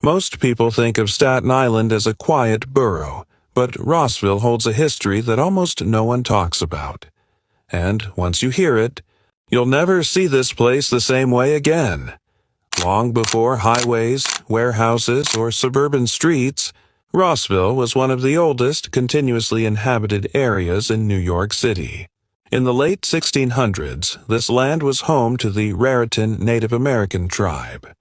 Most people think of Staten Island as a quiet borough, but Roseville holds a history that almost no one talks about. And once you hear it, you'll never see this place the same way again. Long before highways, warehouses, or suburban streets, Roseville was one of the oldest continuously inhabited areas in New York City. In the late 1600s, this land was home to the Raritan Native American tribe.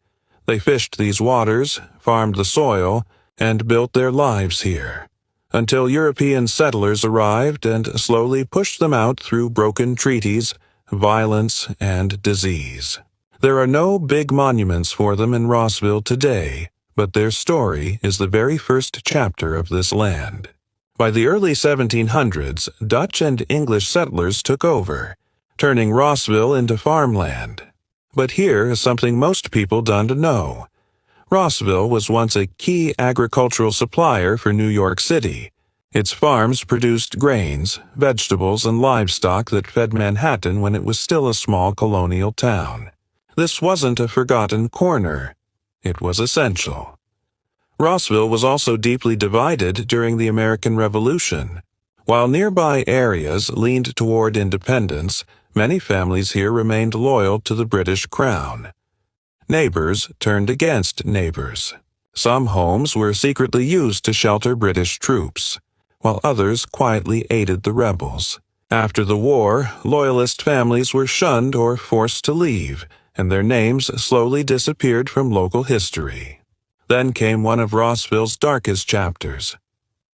They fished these waters, farmed the soil, and built their lives here, until European settlers arrived and slowly pushed them out through broken treaties, violence, and disease. There are no big monuments for them in Roseville today, but their story is the very first chapter of this land. By the early 1700s, Dutch and English settlers took over, turning Roseville into farmland. But here is something most people don't know. Roseville was once a key agricultural supplier for New York City. Its farms produced grains, vegetables, and livestock that fed Manhattan when it was still a small colonial town. This wasn't a forgotten corner. It was essential. Roseville was also deeply divided during the American Revolution. While nearby areas leaned toward independence, many families here remained loyal to the British Crown. Neighbors turned against neighbors. Some homes were secretly used to shelter British troops, while others quietly aided the rebels. After the war, Loyalist families were shunned or forced to leave, and their names slowly disappeared from local history. Then came one of Roseville's darkest chapters: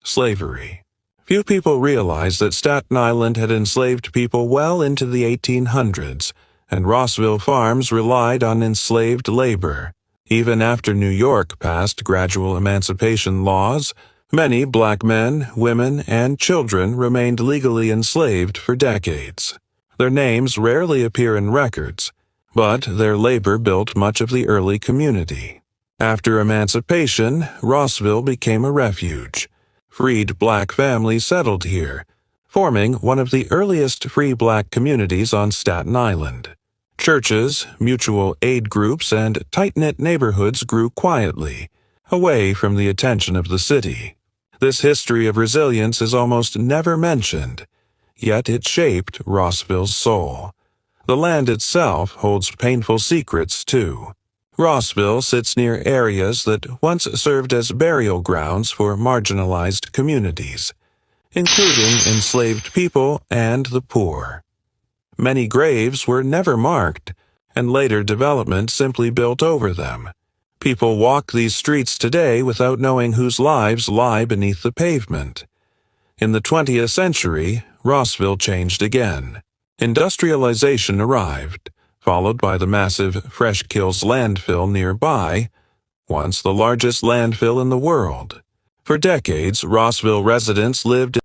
slavery. Few people realize that Staten Island had enslaved people well into the 1800s, and Roseville farms relied on enslaved labor. Even after New York passed gradual emancipation laws, many black men, women, and children remained legally enslaved for decades. Their names rarely appear in records, but their labor built much of the early community. After emancipation, Roseville became a refuge. Freed black families settled here, forming one of the earliest free black communities on Staten Island. Churches, mutual aid groups, and tight-knit neighborhoods grew quietly, away from the attention of the city. This history of resilience is almost never mentioned, yet it shaped Roseville's soul. The land itself holds painful secrets, too. Roseville sits near areas that once served as burial grounds for marginalized communities, including enslaved people and the poor. Many graves were never marked, and later development simply built over them. People walk these streets today without knowing whose lives lie beneath the pavement. In the 20th century, Roseville changed again. Industrialization arrived, followed by the massive Fresh Kills landfill nearby, once the largest landfill in the world. For decades, Roseville residents lived